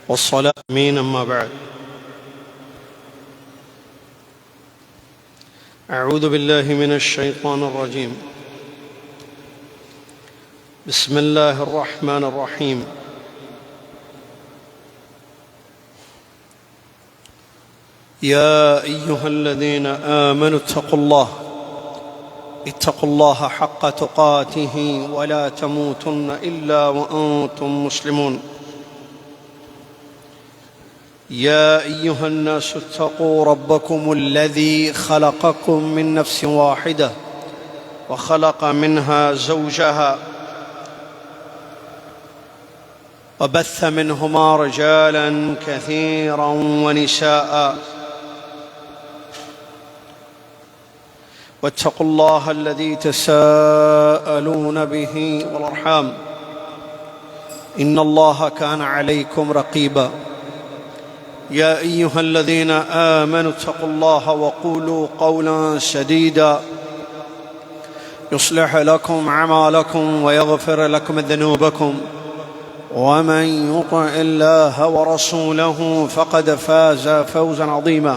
والصلاة آمين. أما بعد، أعوذ بالله من الشيطان الرجيم. بسم الله الرحمن الرحيم. يا أيها الذين آمنوا اتقوا الله حق تقاته ولا تموتن إلا وأنتم مسلمون. يا أيها الناس اتقوا ربكم الذي خلقكم من نفس واحدة وخلق منها زوجها وبث منهما رجالا كثيرا ونساء، واتقوا الله الذي تساءلون به والأرحام إن الله كان عليكم رقيبا. يا أيها الذين آمنوا اتقوا الله وقولوا قولا سديدا يصلح لكم أعمالكم ويغفر لكم ذنوبكم، ومن يطع الله ورسوله فقد فاز فوزا عظيما.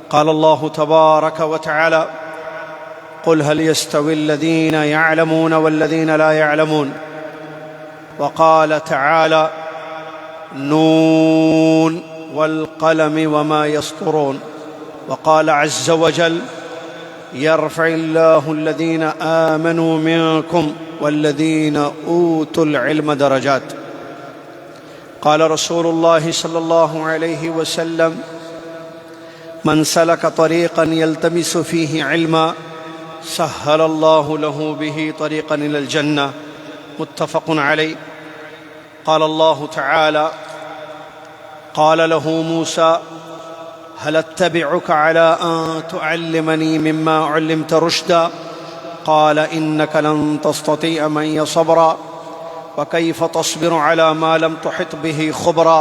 قال الله تبارك وتعالى: قل هل يستوي الذين يعلمون والذين لا يعلمون. وقال تعالى: نون والقلم وما يسطرون. وقال عز وجل: يرفع الله الذين آمنوا منكم والذين أوتوا العلم درجات. قال رسول الله صلى الله عليه وسلم: من سلك طريقا يلتمس فيه علما سهل الله له به طريقا إلى الجنة. متفق عليه. قال الله تعالى: قال له موسى: هل اتبعك على أن تعلمني مما علمت رشدا؟ قال: إنك لن تستطيع معي صبرا، وكيف تصبر على ما لم تحط به خبرا؟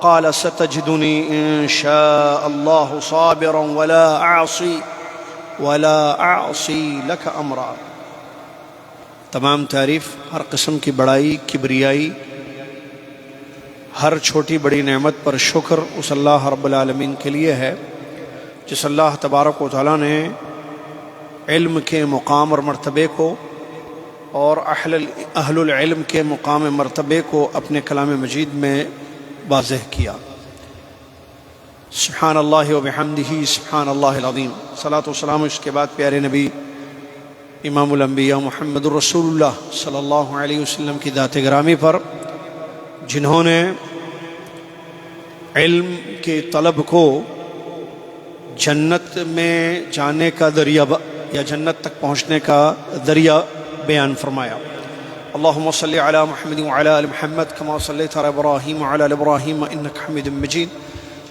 قال ستجدني إن شاء الله صابرا ولا أعصي لك أمرا. تمام تعریف، ہر قسم کی بڑائی، کبریائی، ہر چھوٹی بڑی نعمت پر شکر اس اللہ رب العالمین کے لیے ہے جس اللہ تبارک و تعالیٰ نے علم کے مقام اور مرتبے کو اور اہل العلم کے مقام مرتبے کو اپنے کلام مجید میں واضح کیا۔ سبحان اللہ و بحمدہ سبحان اللہ العظیم۔ صلاۃ و سلام اس کے بعد پیارے نبی امام الانبیاء محمد الرسول اللہ صلی اللہ علیہ وسلم کی ذات گرامی پر، جنہوں نے علم کے طلب کو جنت میں جانے کا ذریعہ یا جنت تک پہنچنے کا ذریعہ بیان فرمایا۔ اللہم صلی علی محمد وعلی آل محمد کما صلیت علی ابراہیم وعلی آل ابراہیم انک حمید مجید۔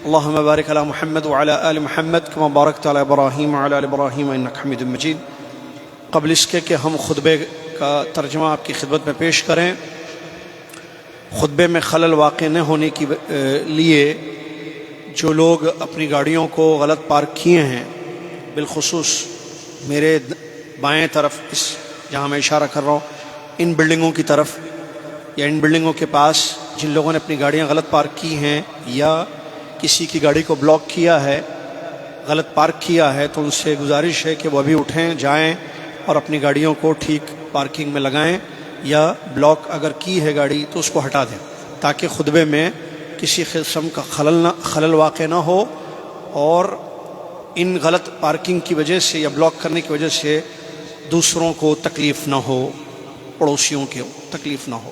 اللہم بارک علی محمد وعلی آل محمد کما بارکت علی ابراہیم وعلی آل ابراہیم انک حمید مجید۔ قبل اس کے کہ ہم خطبے کا ترجمہ آپ کی خدمت میں پیش کریں، خطبے میں خلل واقع نہ ہونے کے لیے جو لوگ اپنی گاڑیوں کو غلط پارک کیے ہیں، بالخصوص میرے بائیں طرف اس جہاں میں اشارہ کر رہا ہوں، ان بلڈنگوں کی طرف یا ان بلڈنگوں کے پاس جن لوگوں نے اپنی گاڑیاں غلط پارک کی ہیں یا کسی کی گاڑی کو بلاک کیا ہے، غلط پارک کیا ہے، تو ان سے گزارش ہے کہ وہ ابھی اٹھیں، جائیں اور اپنی گاڑیوں کو ٹھیک پارکنگ میں لگائیں، یا بلاک اگر کی ہے گاڑی تو اس کو ہٹا دیں، تاکہ خطبے میں کسی قسم کا خلل واقع نہ ہو اور ان غلط پارکنگ کی وجہ سے یا بلاک کرنے کی وجہ سے دوسروں کو تکلیف نہ ہو، پڑوسیوں کو تکلیف نہ ہو۔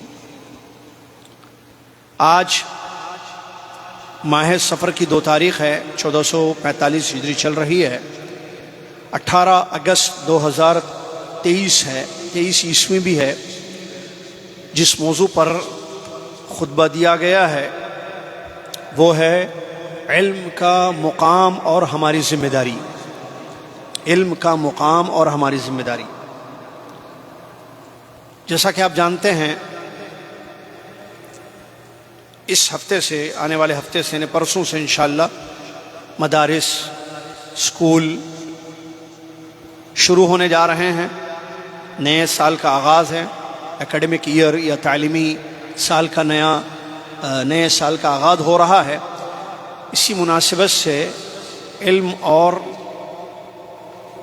آج ماہ سفر کی 2 تاریخ ہے، 1445 ہجری چل رہی ہے، 18 اگست 2023 ہے، 23 عیسوی بھی ہے۔ جس موضوع پر خطبہ دیا گیا ہے وہ ہے علم کا مقام اور ہماری ذمہ داری۔ علم کا مقام اور ہماری ذمہ داری۔ جیسا کہ آپ جانتے ہیں، اس ہفتے سے، آنے والے ہفتے سے، یعنی پرسوں سے انشاءاللہ مدارس، اسکول شروع ہونے جا رہے ہیں، نئے سال کا آغاز ہے، اکیڈمک ایئر یا تعلیمی سال کا نیا نئے سال کا آغاز ہو رہا ہے، اسی مناسبت سے علم اور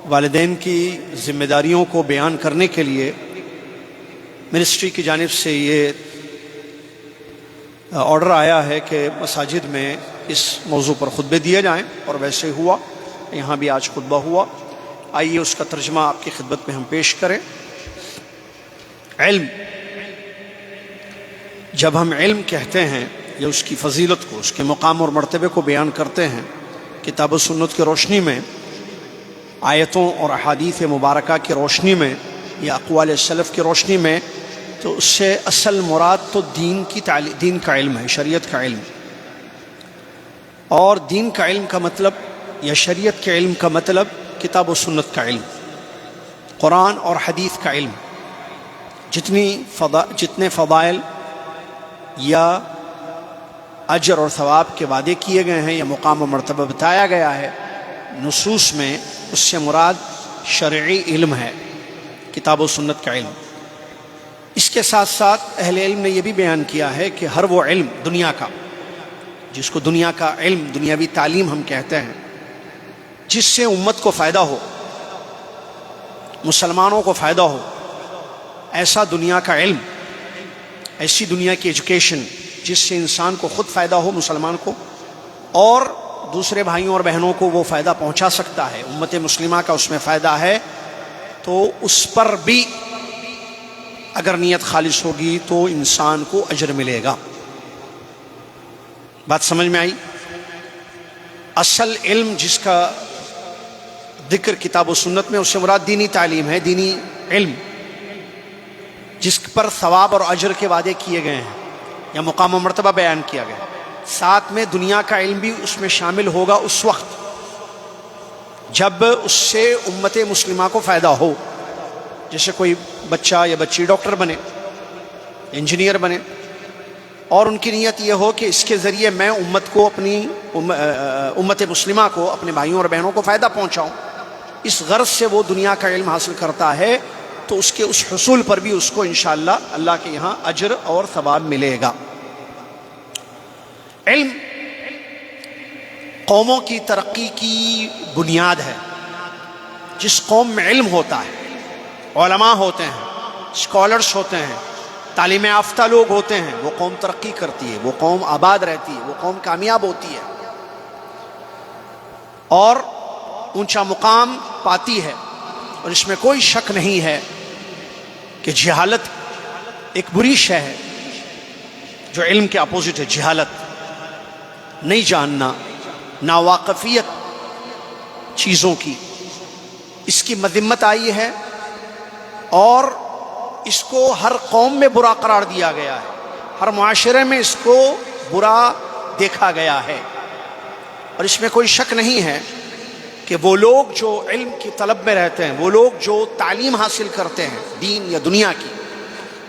والدین کی ذمہ داریوں کو بیان کرنے کے لیے منسٹری کی جانب سے یہ آرڈر آیا ہے کہ مساجد میں اس موضوع پر خطبے دیے جائیں، اور ویسے ہوا، یہاں بھی آج خطبہ ہوا۔ آئیے اس کا ترجمہ آپ کی خدمت میں ہم پیش کریں۔ علم، جب ہم علم کہتے ہیں یا اس کی فضیلت کو، اس کے مقام اور مرتبے کو بیان کرتے ہیں کتاب و سنت کی روشنی میں، آیتوں اور احادیث مبارکہ کی روشنی میں یا اقوال سلف کی روشنی میں، تو اس سے اصل مراد تو دین کا علم ہے، شریعت کا علم۔ اور دین کا علم کا مطلب یا شریعت کے علم کا مطلب کتاب و سنت کا علم، قرآن اور حدیث کا علم۔ جتنے فضائل یا اجر اور ثواب کے وعدے کیے گئے ہیں یا مقام و مرتبہ بتایا گیا ہے نصوص میں، اس سے مراد شرعی علم ہے، کتاب و سنت کا علم۔ اس کے ساتھ ساتھ اہل علم نے یہ بھی بیان کیا ہے کہ ہر وہ علم دنیا کا، جس کو دنیا کا علم، دنیاوی تعلیم ہم کہتے ہیں، جس سے امت کو فائدہ ہو، مسلمانوں کو فائدہ ہو، ایسا دنیا کا علم، ایسی دنیا کی ایجوکیشن جس سے انسان کو خود فائدہ ہو، مسلمان کو، اور دوسرے بھائیوں اور بہنوں کو وہ فائدہ پہنچا سکتا ہے، امت مسلمہ کا اس میں فائدہ ہے، تو اس پر بھی اگر نیت خالص ہوگی تو انسان کو اجر ملے گا۔ بات سمجھ میں آئی؟ اصل علم جس کا ذکر کتاب و سنت میں، اس سے مراد دینی تعلیم ہے، دینی علم جس پر ثواب اور اجر کے وعدے کیے گئے ہیں یا مقام و مرتبہ بیان کیا گیا۔ ساتھ میں دنیا کا علم بھی اس میں شامل ہوگا اس وقت جب اس سے امت مسلمہ کو فائدہ ہو، جیسے کوئی بچہ یا بچی ڈاکٹر بنے، انجینئر بنے، اور ان کی نیت یہ ہو کہ اس کے ذریعے میں امت کو، اپنی امت مسلمہ کو، اپنے بھائیوں اور بہنوں کو فائدہ پہنچاؤں، اس غرض سے وہ دنیا کا علم حاصل کرتا ہے، تو اس کے اس حصول پر بھی اس کو انشاءاللہ اللہ کے یہاں اجر اور ثواب ملے گا۔ علم قوموں کی ترقی کی بنیاد ہے۔ جس قوم میں علم ہوتا ہے، علماء ہوتے ہیں، اسکالرس ہوتے ہیں، تعلیم یافتہ لوگ ہوتے ہیں، وہ قوم ترقی کرتی ہے، وہ قوم آباد رہتی ہے، وہ قوم کامیاب ہوتی ہے اور اونچا مقام پاتی ہے۔ اور اس میں کوئی شک نہیں ہے کہ جہالت ایک بری شے ہے، جو علم کے اپوزٹ ہے۔ جہالت، نہیں جاننا، ناواقفیت چیزوں کی، اس کی مذمت آئی ہے اور اس کو ہر قوم میں برا قرار دیا گیا ہے، ہر معاشرے میں اس کو برا دیکھا گیا ہے۔ اور اس میں کوئی شک نہیں ہے کہ وہ لوگ جو علم کی طلب میں رہتے ہیں، وہ لوگ جو تعلیم حاصل کرتے ہیں دین یا دنیا کی،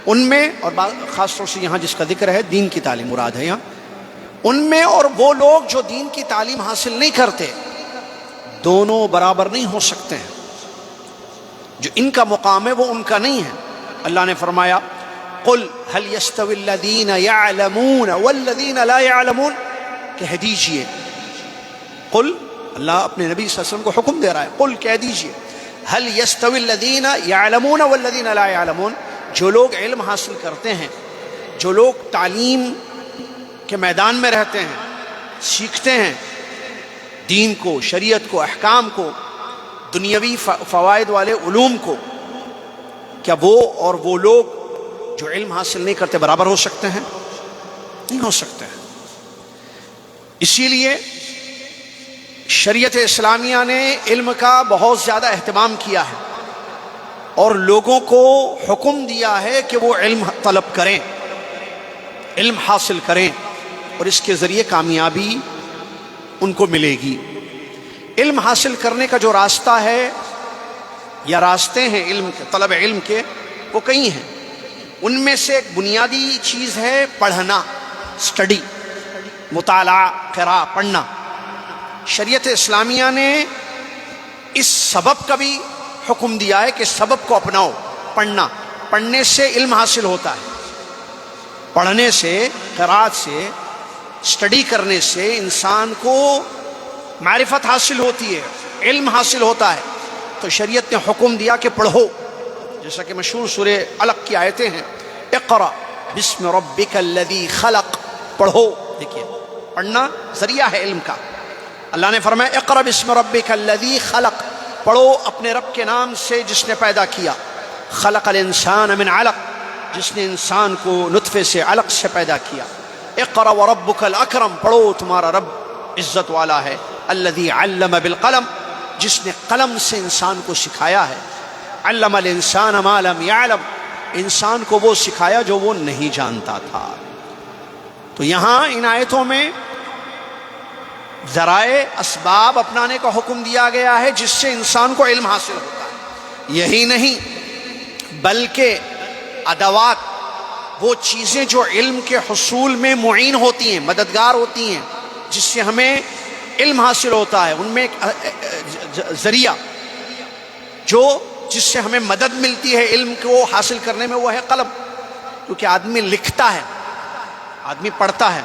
ان میں، اور خاص طور سے یہاں جس کا ذکر ہے دین کی تعلیم مراد ہے یہاں، ان میں اور وہ لوگ جو دین کی تعلیم حاصل نہیں کرتے، دونوں برابر نہیں ہو سکتے ہیں۔ جو ان کا مقام ہے وہ ان کا نہیں ہے۔ اللہ نے فرمایا قل هل يستوي الذين يعلمون والذين لا يعلمون، کہہ دیجئے، قل، اللہ اپنے نبی صلی اللہ علیہ وسلم کو حکم دے رہا ہے، قل کہہ دیجئے، هل يستوي الذين يعلمون والذين لا يعلمون، جو لوگ علم حاصل کرتے ہیں، جو لوگ تعلیم کے میدان میں رہتے ہیں، سیکھتے ہیں دین کو، شریعت کو، احکام کو، دنیاوی فوائد والے علوم کو، کیا وہ اور وہ لوگ جو علم حاصل نہیں کرتے برابر ہو سکتے ہیں؟ نہیں ہو سکتے ہیں۔ اسی لیے شریعت اسلامیہ نے علم کا بہت زیادہ اہتمام کیا ہے اور لوگوں کو حکم دیا ہے کہ وہ علم طلب کریں، علم حاصل کریں، اور اس کے ذریعے کامیابی ان کو ملے گی۔ علم حاصل کرنے کا جو راستہ ہے یا راستے ہیں علم کے، طلب علم کے، وہ کئی ہیں۔ ان میں سے ایک بنیادی چیز ہے پڑھنا، اسٹڈی، مطالعہ، قراءہ، پڑھنا۔ شریعت اسلامیہ نے اس سبب کا بھی حکم دیا ہے کہ سبب کو اپناؤ، پڑھنا، پڑھنے سے علم حاصل ہوتا ہے، پڑھنے سے، قرات سے، اسٹڈی کرنے سے انسان کو معرفت حاصل ہوتی ہے، علم حاصل ہوتا ہے۔ تو شریعت نے حکم دیا کہ پڑھو، جیسا کہ مشہور سورہ علق کی آیتیں ہیں، اقرأ بسم ربک الذی خلق، پڑھو۔ دیکھیے پڑھنا ذریعہ ہے علم کا۔ اللہ نے فرمایا اقرأ بسم ربک الذی خلق، پڑھو اپنے رب کے نام سے جس نے پیدا کیا۔ خلق الانسان من علق، جس نے انسان کو نطفے سے، علق سے پیدا کیا۔ اقرأ وربک الاکرم، پڑھو تمہارا رب عزت والا ہے۔ الذی علم بالقلم، جس نے قلم سے انسان کو سکھایا ہے۔ علم الانسان ما لم يعلم، انسان کو وہ سکھایا جو وہ نہیں جانتا تھا۔ تو یہاں ان آیتوں میں ذرائع اسباب اپنانے کا حکم دیا گیا ہے جس سے انسان کو علم حاصل ہوتا ہے۔ یہی نہیں بلکہ ادوات، وہ چیزیں جو علم کے حصول میں معین ہوتی ہیں، مددگار ہوتی ہیں، جس سے ہمیں علم حاصل ہوتا ہے، ان میں ایک ذریعہ جو جس سے ہمیں مدد ملتی ہے علم کو حاصل کرنے میں، وہ ہے قلم۔ کیونکہ آدمی لکھتا ہے، آدمی پڑھتا ہے،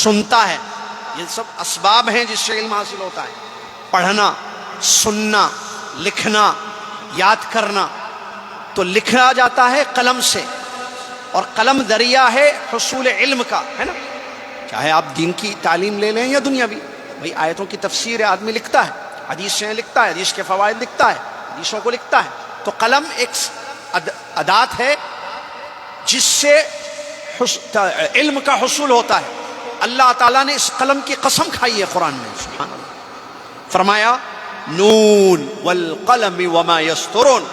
سنتا ہے، یہ سب اسباب ہیں جس سے علم حاصل ہوتا ہے۔ پڑھنا، سننا، لکھنا، یاد کرنا، تو لکھا جاتا ہے قلم سے، اور قلم ذریعہ ہے حصول علم کا، ہے نا؟ چاہے آپ دین کی تعلیم لے لیں یا دنیاوی، بھئی آیتوں کی تفسیر آدمی لکھتا ہے، حدیثیں لکھتا ہے، حدیث کے فوائد لکھتا ہے، حدیثوں کو لکھتا ہے۔ تو قلم ایک ادات ہے جس سے علم کا حصول ہوتا ہے۔ اللہ تعالیٰ نے اس قلم کی قسم کھائی ہے قرآن میں، سبحان اللہ، فرمایا نون والقلم وما یسطرون۔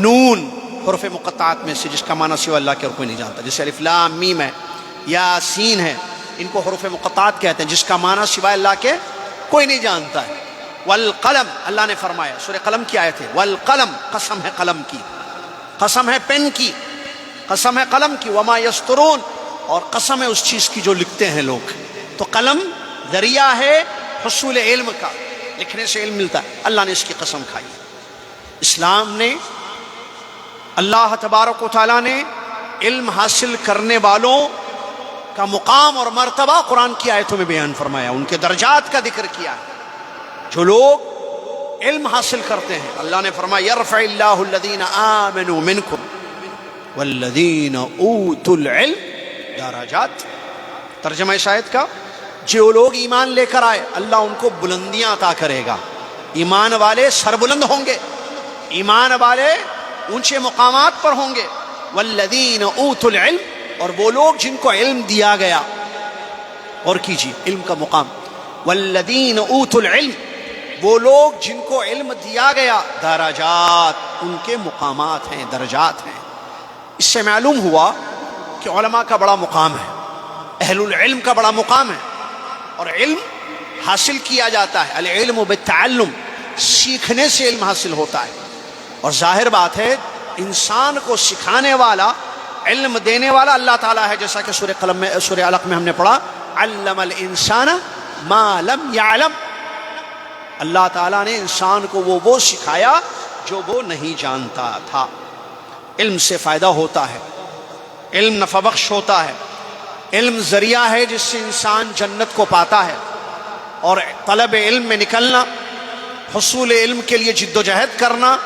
نون حروف مقطعات میں سے جس کا معنی سوى اللہ کے اور کوئی نہیں جانتا، جیسے الف لام میم ہے یا سین ہے، ان کو حروف مقطعات کہتے ہیں جس کا معنی سوائے اللہ کے کوئی نہیں جانتا ہے۔ والقلم، اللہ نے فرمایا، سورہ قلم کی آیت ہے، والقلم، قسم ہے قلم کی، قسم ہے پین کی، قسم ہے قلم کی، وما یسطرون، اور قسم ہے اس چیز کی جو لکھتے ہیں لوگ۔ تو قلم ذریعہ ہے حصول علم کا، لکھنے سے علم ملتا ہے، اللہ نے اس کی قسم کھائی۔ اسلام نے، اللہ تبارک و تعالیٰ نے علم حاصل کرنے والوں کا مقام اور مرتبہ قرآن کی آیتوں میں بیان فرمایا، ان کے درجات کا ذکر کیا ہے۔ جو لوگ علم حاصل کرتے ہیں، اللہ نے فرمایا یرفع اللہ الذین آمنوا منکم والذین اوتوا العلم درجات۔ ترجمہ اس آیت کا، جو لوگ ایمان لے کر آئے اللہ ان کو بلندیاں عطا کرے گا۔ ایمان والے سربلند ہوں گے، ایمان والے اونچے مقامات پر ہوں گے۔ والذین اوتوا العلم، اور وہ لوگ جن کو علم دیا گیا، اور کیجیے علم کا مقام، والذین اوتوا العلم، وہ لوگ جن کو علم دیا گیا، درجات، ان کے مقامات ہیں، درجات ہیں۔ اس سے معلوم ہوا کہ علماء کا بڑا مقام ہے، اہل العلم کا بڑا مقام ہے، اور علم حاصل کیا جاتا ہے، العلم بالتعلم، سیکھنے سے علم حاصل ہوتا ہے۔ اور ظاہر بات ہے انسان کو سکھانے والا، علم دینے والا اللہ تعالیٰ ہے، جیسا کہ سورہ قلم میں، سورہ علق میں ہم نے پڑھا، علم الانسان ما لم يعلم، اللہ تعالیٰ نے انسان کو وہ سکھایا جو وہ نہیں جانتا تھا۔ علم سے فائدہ ہوتا ہے، علم نفع بخش ہوتا ہے، علم ذریعہ ہے جس سے انسان جنت کو پاتا ہے، اور طلب علم میں نکلنا، حصول علم کے لیے جد و جہد کرنا،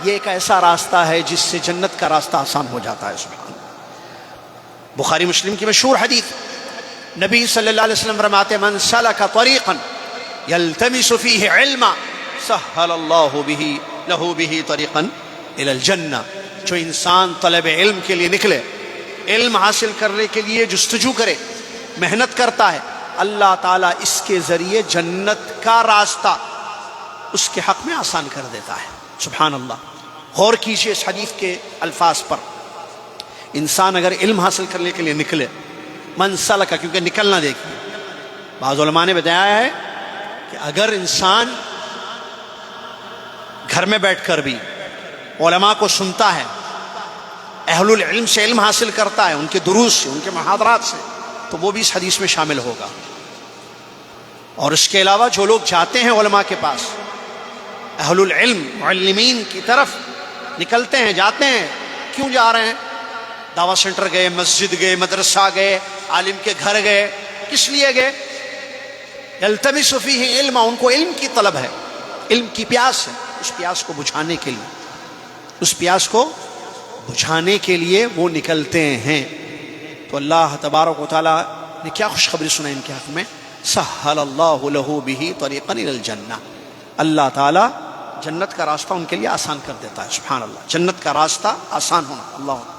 یہ ایک ایسا راستہ ہے جس سے جنت کا راستہ آسان ہو جاتا ہے۔ سبحان اللہ، بخاری مسلم کی مشہور حدیث، نبی صلی اللہ علیہ وسلم فرماتے من سلک طریقا یلتمس فیہ علما سہل اللہ لہ بہ طریقا الی الجنہ۔ جو انسان طلب علم کے لیے نکلے، علم حاصل کرنے کے لیے جستجو کرے، محنت کرتا ہے، اللہ تعالیٰ اس کے ذریعے جنت کا راستہ اس کے حق میں آسان کر دیتا ہے۔ سبحان اللہ، غور کیجئے اس حدیث کے الفاظ پر۔ انسان اگر علم حاصل کرنے کے لیے نکلے، من سلک، کیونکہ نکلنا دیکھیے، بعض علماء نے بتایا ہے کہ اگر انسان گھر میں بیٹھ کر بھی علماء کو سنتا ہے، اہل العلم سے علم حاصل کرتا ہے، ان کے دروس سے، ان کے محاضرات سے، تو وہ بھی اس حدیث میں شامل ہوگا۔ اور اس کے علاوہ جو لوگ جاتے ہیں علماء کے پاس، اہل العلم معلمین کی طرف نکلتے ہیں، جاتے ہیں، کیوں جا رہے ہیں؟ دعوت سینٹر گئے، مسجد گئے، مدرسہ گئے، عالم کے گھر گئے، کس لیے گئے؟ یلتمس فیہ علم، ان کو علم کی طلب ہے، علم کی پیاس ہے، اس پیاس کو بجھانے کے لیے، اس پیاس کو بجھانے کے لیے وہ نکلتے ہیں۔ تو اللہ تبارک و تعالیٰ نے کیا خوشخبری سنائی ان کے حق میں؟ سہل اللہ لہ بہ طریقا الی الجنہ، اللہ تعالیٰ جنت کا راستہ ان کے لیے آسان کر دیتا ہے۔ سبحان اللہ، جنت کا راستہ آسان ہونا، اللہ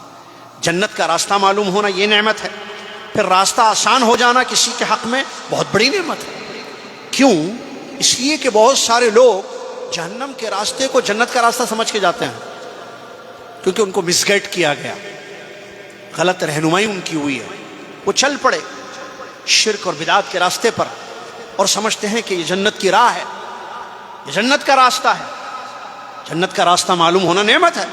جنت کا راستہ معلوم ہونا یہ نعمت ہے، پھر راستہ آسان ہو جانا کسی کے حق میں بہت بڑی نعمت ہے۔ کیوں؟ اس لیے کہ بہت سارے لوگ جہنم کے راستے کو جنت کا راستہ سمجھ کے جاتے ہیں، کیونکہ ان کو مس گائیڈ کیا گیا، غلط رہنمائی ان کی ہوئی ہے، وہ چل پڑے شرک اور بدعات کے راستے پر اور سمجھتے ہیں کہ یہ جنت کی راہ ہے، یہ جنت کا راستہ ہے۔ جنت کا راستہ معلوم ہونا نعمت ہے،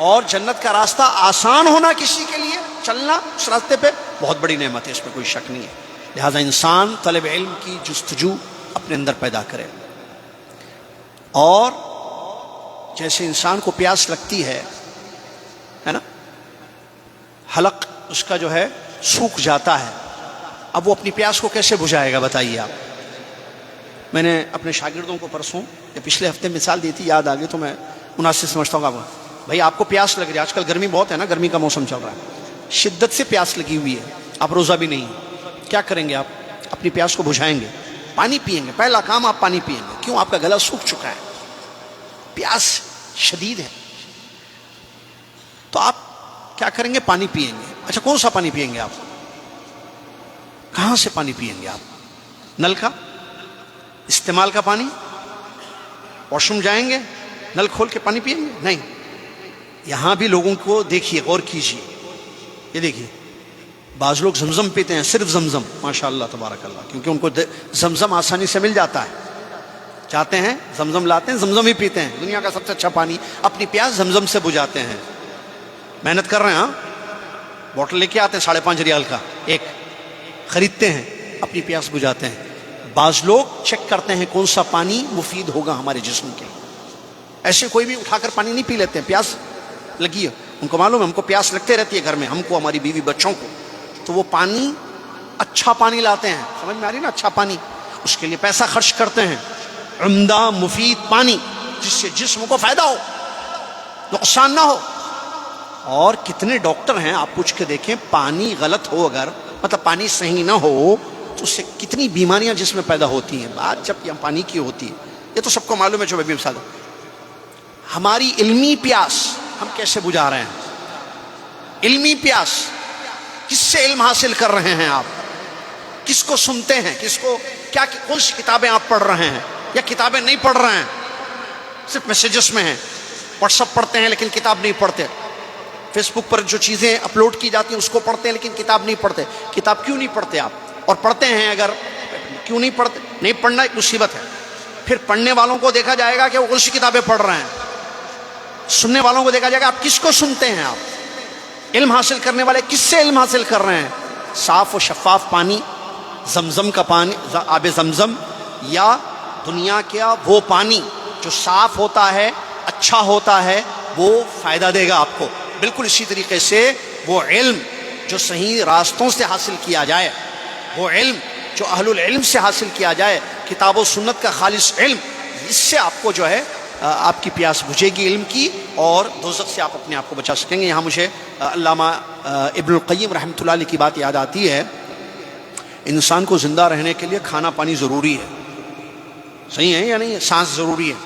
اور جنت کا راستہ آسان ہونا کسی کے لیے چلنا اس راستے پہ بہت بڑی نعمت ہے، اس میں کوئی شک نہیں ہے۔ لہٰذا انسان طلب علم کی جستجو اپنے اندر پیدا کرے، اور جیسے انسان کو پیاس لگتی ہے نا، حلق اس کا جو ہے سوکھ جاتا ہے، اب وہ اپنی پیاس کو کیسے بجھائے گا بتائیے آپ؟ میں نے اپنے شاگردوں کو پرسوں یا پچھلے ہفتے مثال دی تھی، یاد آ گئی تو میں مناسب سمجھتا ہوں۔ بھائی آپ کو پیاس لگ رہی ہے، آج کل گرمی بہت ہے نا، گرمی کا موسم چل رہا ہے، شدت سے پیاس لگی ہوئی ہے، آپ روزہ بھی نہیں ہے، کیا کریں گے آپ؟ اپنی پیاس کو بجھائیں گے، پانی پئیں گے، پہلا کام آپ پانی پئیں گے۔ کیوں؟ آپ کا گلا سوکھ چکا ہے، پیاس شدید ہے، تو آپ کیا کریں گے؟ پانی پئیں گے۔ اچھا کون سا پانی پئیں گے آپ؟ کہاں سے پانی پئیں گے آپ؟ نل کا؟ استعمال کا پانی؟ واش روم جائیں گے نل کھول کے پانی پئیں گے؟ نہیں۔ یہاں بھی لوگوں کو دیکھیے، غور کیجیے، یہ دیکھیے بعض لوگ زمزم پیتے ہیں، صرف زمزم، ماشاء اللہ تبارک اللہ، کیونکہ ان کو زمزم آسانی سے مل جاتا ہے، چاہتے ہیں زمزم لاتے ہیں، زمزم ہی پیتے ہیں، دنیا کا سب سے اچھا پانی، اپنی پیاس زمزم سے بجھاتے ہیں۔ محنت کر رہے ہیں، ہاں بوٹل لے کے آتے ہیں 5.5 ریال کا ایک، خریدتے ہیں، اپنی پیاس بجھاتے ہیں۔ بعض لوگ چیک کرتے ہیں کون سا پانی مفید ہوگا ہمارے جسم کے لیے، ایسے کوئی بھی اٹھا کر پانی نہیں پی لیتے ہیں، پیاس لگی ہے، ان کو معلوم ہے ہم کو پیاس لگتے رہتی ہے گھر میں، ہم کو، ہماری بیوی بچوں کو، تو وہ پانی اچھا پانی لاتے ہیں، سمجھ میں آ رہی نا، اچھا پانی، اس کے لیے پیسہ خرچ کرتے ہیں، عمدہ مفید پانی جس سے جسم کو فائدہ ہو، نقصان نہ ہو۔ اور کتنے ڈاکٹر ہیں آپ پوچھ کے دیکھیں، پانی غلط ہو، اگر مطلب پانی صحیح نہ ہو تو اس سے کتنی بیماریاں جس میں پیدا ہوتی ہیں۔ بات جب یہ پانی کی ہوتی ہے، یہ تو سب کو معلوم ہے، جو میں بھی مثال ہوں، ہماری علمی پیاس ہم کیسے بجھا رہے ہیں؟ علمی پیاس، کس سے علم حاصل کر رہے ہیں آپ؟ کس کو سنتے ہیں؟ کس کو کیا، کون سی کتابیں آپ پڑھ رہے ہیں، یا کتابیں نہیں پڑھ رہے ہیں، صرف میسیجز میں ہیں، واٹس ایپ پڑھتے ہیں لیکن کتاب نہیں پڑھتے، فیس بک پر جو چیزیں اپلوڈ کی جاتی ہیں اس کو پڑھتے ہیں لیکن کتاب نہیں پڑھتے۔ کتاب کیوں نہیں پڑھتے آپ؟ اور پڑھتے ہیں اگر، کیوں نہیں پڑھتے؟ نہیں پڑھنا ایک مصیبت ہے، پھر پڑھنے والوں کو دیکھا جائے گا کہ وہ کون سی کتابیں پڑھ رہے ہیں، سننے والوں کو دیکھا جائے گا آپ کس کو سنتے ہیں۔ آپ علم حاصل کرنے والے کس سے علم حاصل کر رہے ہیں؟ صاف و شفاف پانی، زمزم کا پانی، آب زمزم، یا دنیا کا وہ پانی جو صاف ہوتا ہے، اچھا ہوتا ہے، وہ فائدہ دے گا آپ کو۔ بالکل اسی طریقے سے وہ علم جو صحیح راستوں سے حاصل کیا جائے، وہ علم جو اہل العلم سے حاصل کیا جائے، کتاب و سنت کا خالص علم، اس سے آپ کو جو ہے آپ کی پیاس بجھے گی علم کی، اور دوزخ سے آپ اپنے آپ کو بچا سکیں گے۔ یہاں مجھے علامہ ابن القیم رحمۃ اللہ علیہ کی بات یاد آتی ہے، انسان کو زندہ رہنے کے لیے کھانا پانی ضروری ہے، صحیح ہے یا نہیں؟ سانس ضروری ہے،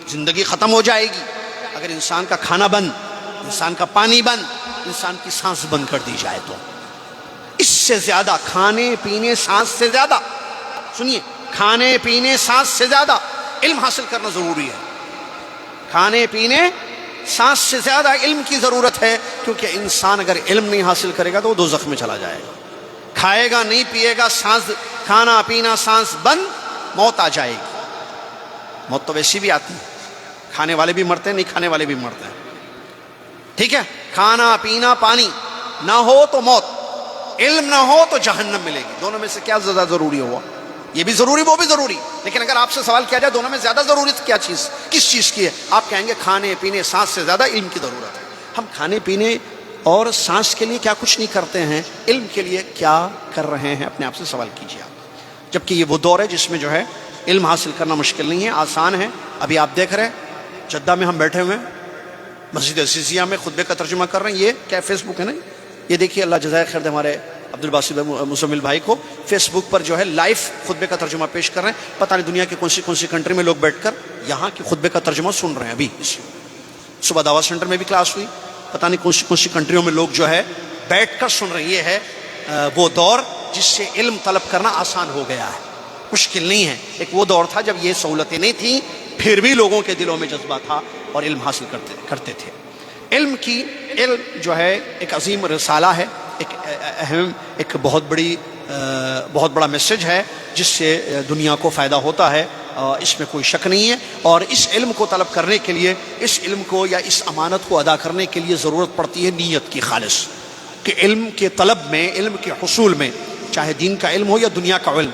زندگی ختم ہو جائے گی اگر انسان کا کھانا بند، انسان کا پانی بند، انسان کی سانس بند کر دی جائے تو۔ اس سے زیادہ کھانے پینے سانس سے زیادہ، سنیے، کھانے پینے سانس سے زیادہ علم حاصل کرنا ضروری ہے۔ کھانے پینے سانس سے زیادہ علم کی ضرورت ہے، کیونکہ انسان اگر علم نہیں حاصل کرے گا تو وہ دوزخ میں چلا جائے گا۔ کھائے گا نہیں پیے گا، سانس، کھانا پینا سانس بند، موت آ جائے گی۔ موت تو ویسی بھی آتی ہے، کھانے والے بھی مرتے ہیں، نہیں کھانے والے بھی مرتے ہیں، ٹھیک ہے؟ کھانا پینا پانی نہ ہو تو موت، علم نہ ہو تو جہنم ملے گی۔ دونوں میں سے کیا زیادہ ضروری ہوا؟ یہ بھی ضروری، وہ بھی ضروری، لیکن اگر آپ سے سوال کیا جائے دونوں میں زیادہ ضرورت کیا چیز، کس چیز کی ہے، آپ کہیں گے کھانے پینے سانس سے زیادہ علم کی ضرورت ہے۔ ہم کھانے پینے اور سانس کے لیے کیا کچھ نہیں کرتے ہیں، علم کے لیے کیا کر رہے ہیں، اپنے آپ سے سوال کیجیے آپ۔ جبکہ یہ وہ دور ہے جس میں جو ہے علم حاصل کرنا مشکل نہیں ہے، آسان ہے۔ ابھی آپ دیکھ رہے ہیں جدہ میں ہم بیٹھے ہوئے ہیں، مسجد عزیزیہ میں خطبے کا ترجمہ کر رہے ہیں، یہ کیا فیس بک ہے نا، یہ دیکھیے اللہ جزائے خیر دے ہمارے عبدالباسط مزمل بھائی کو، فیس بک پر جو ہے لائیو خطبے کا ترجمہ پیش کر رہے ہیں۔ پتہ نہیں دنیا کی کون سی کنٹری میں لوگ بیٹھ کر یہاں کے خطبے کا ترجمہ سن رہے ہیں۔ ابھی صبح دعوت سینٹر میں بھی کلاس ہوئی، پتہ نہیں کون سی کنٹریوں میں لوگ جو ہے بیٹھ کر سن رہے ہیں۔ یہ ہے وہ دور جس سے علم طلب کرنا آسان ہو گیا ہے، مشکل نہیں ہے۔ ایک وہ دور تھا جب یہ سہولتیں نہیں تھیں، پھر بھی لوگوں کے دلوں میں جذبہ تھا اور علم حاصل کرتے تھے۔ علم جو ہے ایک عظیم رسالہ ہے، ایک اہم، ایک بہت بڑا میسج ہے جس سے دنیا کو فائدہ ہوتا ہے، اس میں کوئی شک نہیں ہے۔ اور اس علم کو طلب کرنے کے لیے، اس علم کو یا اس امانت کو ادا کرنے کے لیے ضرورت پڑتی ہے نیت کی خالص، کہ علم کے طلب میں، علم کے حصول میں، چاہے دین کا علم ہو یا دنیا کا علم،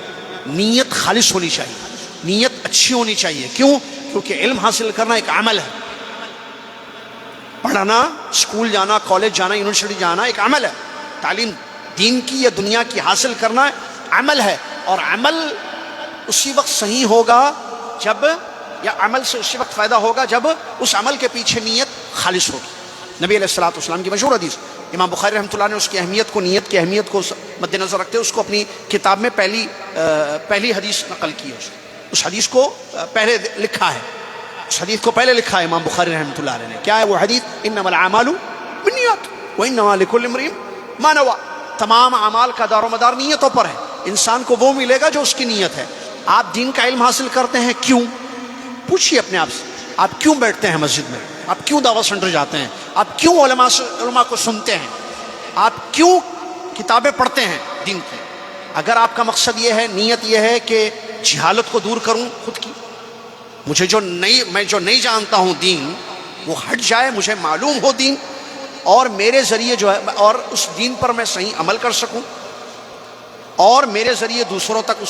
نیت خالص ہونی چاہیے، نیت اچھی ہونی چاہیے۔ کیوں؟ کیونکہ علم حاصل کرنا ایک عمل ہے، پڑھنا، اسکول جانا، کالج جانا، یونیورسٹی جانا ایک عمل ہے۔ تعلیم دین کی یا دنیا کی حاصل کرنا عمل ہے، اور عمل اسی وقت صحیح ہوگا جب، یا عمل سے اسی وقت فائدہ ہوگا جب اس عمل کے پیچھے نیت خالص ہوگی۔ نبی علیہ الصلوۃ والسلام کی مشہور حدیث، امام بخاری رحمۃ اللہ نے اس کی اہمیت کو، نیت کی اہمیت کو مد نظر رکھتے ہوئے اس کو اپنی کتاب میں پہلی حدیث نقل کی ہے۔ اس حدیث کو پہلے لکھا ہے، اس حدیث کو پہلے لکھا ہے امام بخاری رحمۃ اللہ علیہ نے۔ کیا ہے وہ حدیث؟ انما الاعمال بالنیات وانما لکل امرئ ما نوى۔ تمام اعمال کا دار و مدار نیتوں پر ہے، انسان کو وہ ملے گا جو اس کی نیت ہے۔ آپ دین کا علم حاصل کرتے ہیں کیوں؟ پوچھیے اپنے آپ سے، آپ کیوں بیٹھتے ہیں مسجد میں؟ آپ کیوں دعوت سینٹر جاتے ہیں؟ آپ کیوں علماء کو سنتے ہیں؟ آپ کیوں کتابیں پڑھتے ہیں دین کی؟ اگر آپ کا مقصد یہ ہے، نیت یہ ہے کہ جہالت کو دور کروں خود کی، میں جو نہیں جانتا ہوں دین وہ ہٹ جائے، مجھے معلوم ہو دین، اور میرے ذریعے جو ہے، اور اس دین پر میں صحیح عمل کر سکوں، اور میرے ذریعے دوسروں تک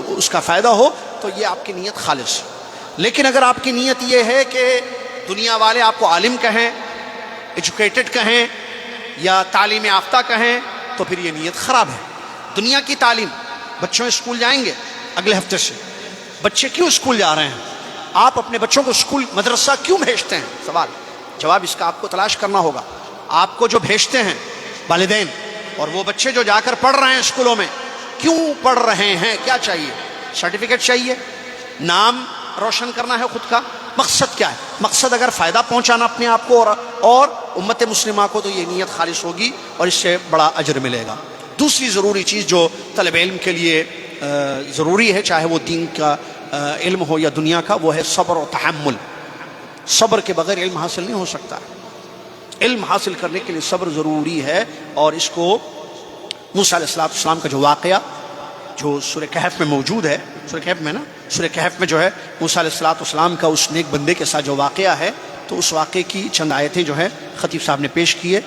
اس کا فائدہ ہو، تو یہ آپ کی نیت خالص ہے۔ لیکن اگر آپ کی نیت یہ ہے کہ دنیا والے آپ کو عالم کہیں، ایجوکیٹڈ کہیں، یا تعلیم یافتہ کہیں، تو پھر یہ نیت خراب ہے۔ دنیا کی تعلیم، بچوں اسکول جائیں گے اگلے ہفتے سے، بچے کیوں اسکول جا رہے ہیں؟ آپ اپنے بچوں کو اسکول مدرسہ کیوں بھیجتے ہیں؟ سوال جواب اس کا آپ کو تلاش کرنا ہوگا۔ آپ کو جو بھیجتے ہیں والدین، اور وہ بچے جو جا کر پڑھ رہے ہیں اسکولوں میں، کیوں پڑھ رہے ہیں؟ کیا چاہیے؟ سرٹیفکیٹ چاہیے؟ نام روشن کرنا ہے خود کا؟ مقصد کیا ہے؟ مقصد اگر فائدہ پہنچانا اپنے آپ کو اور امت مسلمہ کو، تو یہ نیت خالص ہوگی اور اس سے بڑا اجر ملے گا۔ دوسری ضروری چیز جو طلب علم کے لیے ضروری ہے، چاہے وہ دین کا علم ہو یا دنیا کا، وہ ہے صبر و تحمل۔ صبر کے بغیر علم حاصل نہیں ہو سکتا۔ علم حاصل کرنے کے لیے صبر ضروری ہے، اور اس کو موسیٰ علیہ السلام کا جو واقعہ جو سورہ کہف میں موجود ہے، سورہ کہف میں جو ہے موسیٰ علیہ السلام کا اس نیک بندے کے ساتھ جو واقعہ ہے، تو اس واقعے کی چند آیتیں جو ہے خطیب صاحب نے پیش کی ہے۔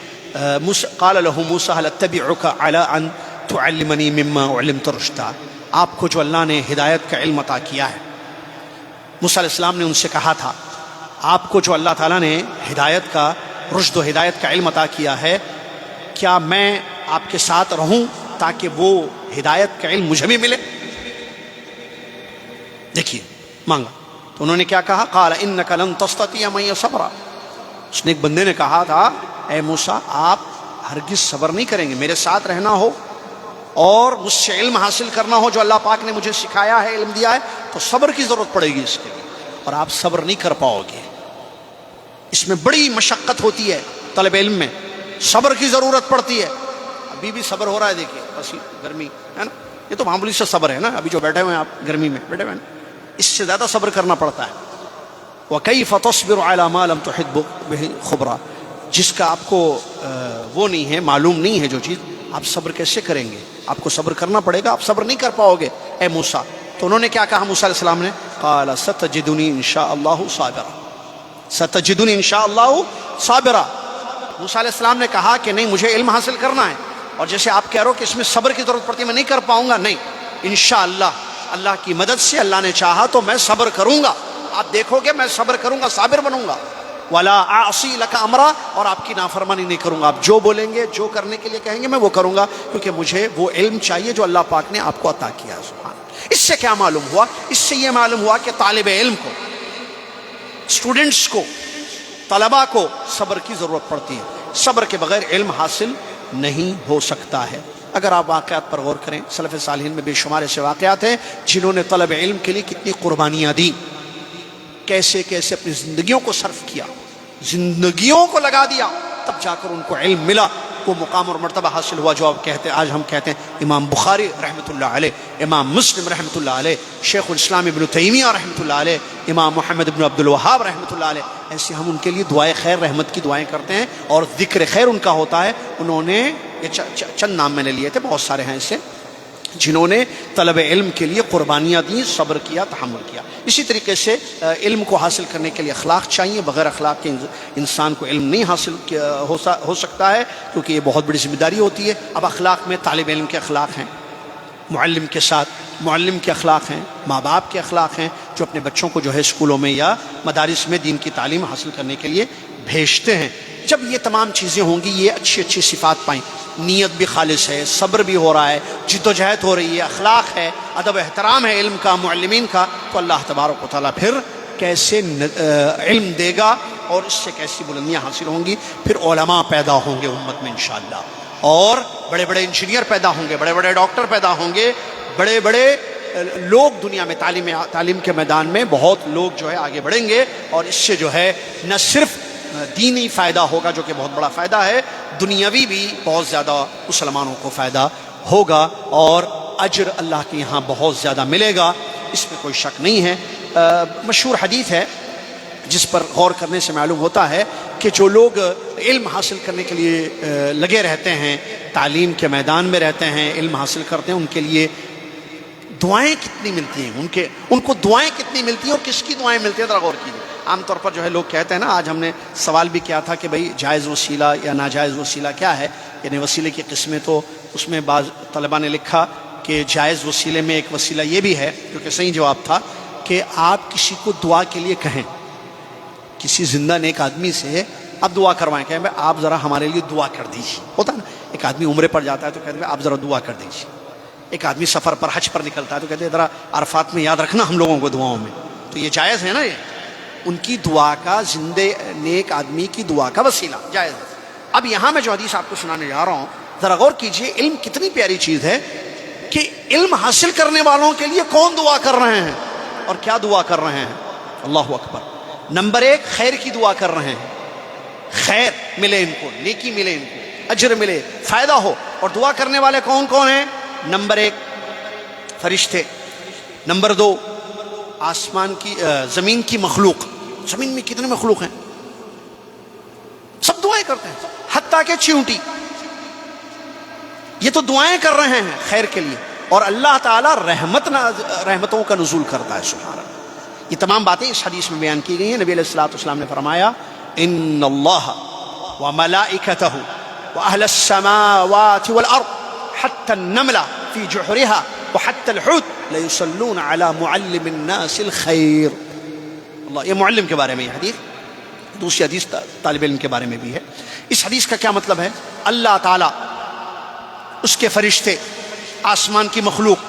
قال له موسیٰ هل اتبعک علی ان تعلمنی مما علمت رشدا۔ آپ کو جو اللہ نے ہدایت کا علم عطا کیا ہے، موسیٰ علیہ السلام نے ان سے کہا تھا، آپ کو جو اللہ تعالیٰ نے ہدایت کا، رشد و ہدایت کا علم عطا کیا ہے، کیا میں آپ کے ساتھ رہوں تاکہ وہ ہدایت کا علم مجھے بھی ملے؟ دیکھیے مانگا تو انہوں نے کیا کہا؟ قال انک لن تستطیع معی صبرا۔ اس نے ایک بندے نے کہا تھا، اے موسیٰ آپ ہرگز صبر نہیں کریں گے، میرے ساتھ رہنا ہو اور مجھ سے علم حاصل کرنا ہو جو اللہ پاک نے مجھے سکھایا ہے، علم دیا ہے، تو صبر کی ضرورت پڑے گی اس کے لیے، اور آپ صبر نہیں کر پاؤ گے۔ اس میں بڑی مشقت ہوتی ہے، طلب علم میں صبر کی ضرورت پڑتی ہے۔ ابھی بھی صبر ہو رہا ہے، دیکھیے بس گرمی ہے نا، یہ تو معمولی سے صبر ہے نا، ابھی جو بیٹھے ہوئے ہیں آپ گرمی میں بیٹھے ہوئے ہیں، اس سے زیادہ صبر کرنا پڑتا ہے۔ وَكَيْفَ تَصْبِرُ عَلَى مَا لَمْ تُحِطْ بِهِ خُبْرًا، جس کا آپ کو وہ نہیں ہے، معلوم نہیں ہے جو چیز، آپ صبر کیسے کریں گے؟ آپ کو صبر کرنا پڑے گا، آپ صبر نہیں کر پاؤ گے اے موسیٰ۔ تو انہوں نے کیا کہا موسیٰ علیہ السلام نے؟ قَالَ سَتَجِدُنِي إِن شَاءَ اللَّهُ صَابِرًا، سَتَجِدُنِي إِن شَاءَ اللَّهُ صَابِرًا۔ موسیٰ علیہ السلام نے کہا کہ نہیں، مجھے علم حاصل کرنا ہے، اور جیسے آپ کہہ رہے ہو کہ اس میں صبر کی ضرورت پڑتی ہے، میں نہیں کر پاؤں گا، نہیں، انشاءاللہ اللہ کی مدد سے، اللہ نے چاہا تو میں صبر کروں گا، آپ دیکھو گے میں صبر کروں گا، صابر بنوں گا۔ ولا اعصی لک امرا، اور آپ کی نافرمانی نہیں کروں گا. آپ جو بولیں گے، جو کرنے کے لیے کہیں گے میں وہ کروں گا، کیونکہ مجھے وہ علم چاہیے جو اللہ پاک نے آپ کو عطا کیا. سبحان. اس سے کیا معلوم ہوا؟ اس سے یہ معلوم ہوا کہ طالب علم کو، اسٹوڈنٹس کو، طلباء کو صبر کی ضرورت پڑتی ہے. صبر کے بغیر علم حاصل نہیں ہو سکتا ہے. اگر آپ واقعات پر غور کریں، سلف صالحین میں بے شمار ایسے واقعات ہیں جنہوں نے طلب علم کے لیے کتنی قربانیاں دی، کیسے کیسے اپنی زندگیوں کو صرف کیا، زندگیوں کو لگا دیا، تب جا کر ان کو علم ملا، وہ مقام اور مرتبہ حاصل ہوا جو آپ کہتے ہیں. آج ہم کہتے ہیں امام بخاری رحمۃ اللہ علیہ، امام مسلم رحمۃ اللہ علیہ، شیخ الاسلام ابن تیمیہ رحمۃ اللہ علیہ، امام محمد ابن عبد الوہاب رحمۃ اللہ علیہ. ایسے ہم ان کے لیے دعائیں خیر، رحمت کی دعائیں کرتے ہیں اور ذکر خیر ان کا ہوتا ہے. انہوں نے یہ چند نام میں نے لیے تھے، بہت سارے ہیں ایسے جنہوں نے طلب علم کے لیے قربانیاں دیں، صبر کیا، تحمل کیا. اسی طریقے سے علم کو حاصل کرنے کے لیے اخلاق چاہیے. بغیر اخلاق کے انسان کو علم نہیں حاصل ہو سکتا ہے، کیونکہ یہ بہت بڑی ذمہ داری ہوتی ہے. اب اخلاق میں طالب علم کے اخلاق ہیں، معلم کے ساتھ معلم کے اخلاق ہیں، ماں باپ کے اخلاق ہیں جو اپنے بچوں کو جو ہے اسکولوں میں یا مدارس میں دین کی تعلیم حاصل کرنے کے لیے بھیجتے ہیں. جب یہ تمام چیزیں ہوں گی، یہ اچھی اچھی صفات پائیں، نیت بھی خالص ہے، صبر بھی ہو رہا ہے، جد و جہد ہو رہی ہے، اخلاق ہے، ادب و احترام ہے علم کا، معلمین کا، تو اللہ تبارک و تعالیٰ پھر کیسے علم دے گا اور اس سے کیسی بلندیاں حاصل ہوں گی. پھر علماء پیدا ہوں گے امت میں انشاءاللہ، اور بڑے بڑے انجینئر پیدا ہوں گے، بڑے بڑے ڈاکٹر پیدا ہوں گے، بڑے بڑے لوگ دنیا میں تعلیم کے میدان میں بہت لوگ جو ہے آگے بڑھیں گے. اور اس سے جو ہے نہ صرف دینی فائدہ ہوگا جو کہ بہت بڑا فائدہ ہے، دنیاوی بھی بہت زیادہ مسلمانوں کو فائدہ ہوگا اور اجر اللہ کے یہاں بہت زیادہ ملے گا، اس میں کوئی شک نہیں ہے. مشہور حدیث ہے جس پر غور کرنے سے معلوم ہوتا ہے کہ جو لوگ علم حاصل کرنے کے لیے لگے رہتے ہیں، تعلیم کے میدان میں رہتے ہیں، علم حاصل کرتے ہیں، ان کے لیے دعائیں کتنی ملتی ہیں، ان کو دعائیں کتنی ملتی ہیں اور کس کی دعائیں ملتی ہیں، ذرا غور کیجیے. عام طور پر جو ہے لوگ کہتے ہیں نا، آج ہم نے سوال بھی کیا تھا کہ بھئی جائز وسیلہ یا ناجائز وسیلہ کیا ہے، یعنی وسیلے کی قسمیں. تو اس میں بعض طلباء نے لکھا کہ جائز وسیلے میں ایک وسیلہ یہ بھی ہے، جو کہ صحیح جواب تھا، کہ آپ کسی کو دعا کے لیے کہیں، کسی زندہ نیک آدمی سے آپ دعا کروائیں، کہیں بھئی آپ ذرا ہمارے لیے دعا کر دیجیے. ہوتا ہے نا، ایک آدمی عمرے پر جاتا ہے تو کہتے ہیں آپ ذرا دعا کر دیجیے. ایک آدمی سفر پر حج پر نکلتا ہے تو کہتے ہیں ذرا عرفات میں یاد رکھنا ہم لوگوں کو دعاؤں میں. تو یہ جائز ہے نا، یہ ان کی دعا کا، زندہ نیک آدمی کی دعا کا وسیلہ جائز ہے. اب یہاں میں جو حدیث آپ کو سنانے جا رہا ہوں، ذرا غور کیجئے، علم کتنی پیاری چیز ہے کہ علم حاصل کرنے والوں کے لیے کون دعا کر رہے ہیں اور کیا دعا کر رہے ہیں. اللہ اکبر. نمبر ایک، خیر کی دعا کر رہے ہیں، خیر ملے ان کو، نیکی ملے ان کو، اجر ملے، فائدہ ہو. اور دعا کرنے والے کون کون ہیں؟ نمبر ایک فرشتے، نمبر دو آسمان کی زمین کی مخلوق. زمین میں کتنے مخلوق ہیں، سب دعائیں کرتے ہیں، حتیٰ کہ چیونٹی، یہ تو دعائیں کر رہے ہیں خیر کے لیے. اور اللہ تعالیٰ رحمتوں کا نزول کرتا ہے. سبحان اللہ. یہ تمام باتیں اس حدیث میں بیان کی گئی ہیں. نبی علیہ الصلوۃ والسلام نے فرمایا ان اللہ وملائکتہ واہل السماوات والارض حتى النملة في جحرها وحتى الحوت ليصلون على معلم الناس الخير. اللہ، یہ معلم کے بارے میں یہ حدیث. دوسری حدیث طالب علم کے بارے میں بھی ہے. اس حدیث کا کیا مطلب ہے؟ اللہ تعالیٰ، اس کے فرشتے، آسمان کی مخلوق،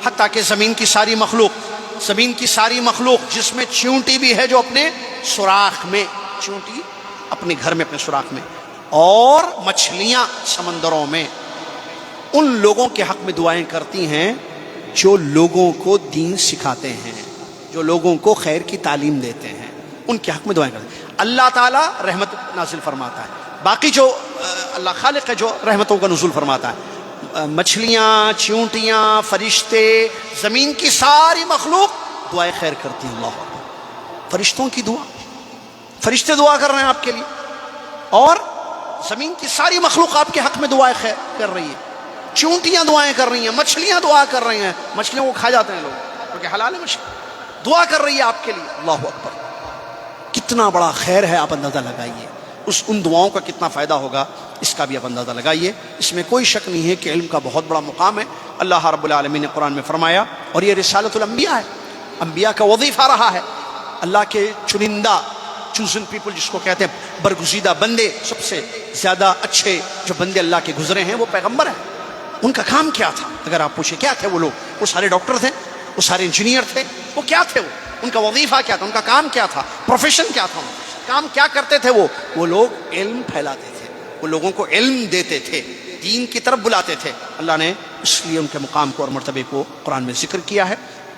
حتیٰ کہ زمین کی ساری مخلوق، زمین کی ساری مخلوق جس میں چیونٹی بھی ہے جو اپنے سوراخ میں، چیونٹی اپنے گھر میں اپنے سوراخ میں، اور مچھلیاں سمندروں میں، ان لوگوں کے حق میں دعائیں کرتی ہیں جو لوگوں کو دین سکھاتے ہیں، جو لوگوں کو خیر کی تعلیم دیتے ہیں، ان کے حق میں دعائیں کرتے ہیں. اللہ تعالیٰ رحمت نازل فرماتا ہے. باقی جو اللہ خالق ہے جو رحمتوں کا نزول فرماتا ہے، مچھلیاں، چیونٹیاں، فرشتے، زمین کی ساری مخلوق دعائیں خیر کرتی ہیں. اللہ، فرشتوں کی دعا، فرشتے دعا کر رہے ہیں آپ کے لیے، اور زمین کی ساری مخلوق آپ کے حق میں دعائیں خیر کر رہی ہے. چیونٹیاں دعائیں کر رہی ہیں، مچھلیاں دعا کر رہی ہیں، مچھلیوں کو کھا جاتے ہیں لوگ کیونکہ حلال ہے مچھلی، دعا کر رہی ہے آپ کے لیے. اللہ اکبر. کتنا بڑا خیر ہے، آپ اندازہ لگائیے. ان دعاؤں کا کتنا فائدہ ہوگا، اس کا بھی آپ اندازہ لگائیے. اس میں کوئی شک نہیں ہے کہ علم کا بہت بڑا مقام ہے. اللہ رب العالمین نے قرآن میں فرمایا، اور یہ رسالت الانبیاء ہے، انبیاء کا وظیفہ رہا ہے. اللہ کے چنندہ چوزن پیپل جس کو کہتے ہیں برگزیدہ بندے، سب سے زیادہ اچھے جو بندے اللہ کے گزرے ہیں وہ پیغمبر ہیں۔ ان کا کام کیا تھا؟ اگر آپ پوچھیں کیا تھے وہ لوگ، وہ سارے ڈاکٹر تھے، وہ سارے انجینئر تھے، وہ کیا تھے؟ ان کا وظیفہ کیا تھا؟ ان کا کام کیا تھا؟ پروفیشن کیا تھا؟ کام کیا کرتے تھے وہ لوگ علم پھیلاتے تھے، وہ لوگوں کو علم دیتے تھے، دین کی طرف بلاتے تھے۔ اللہ نے اس لیے ان کے مقام کو اور مرتبے کو قرآن میں ذکر کیا ہے۔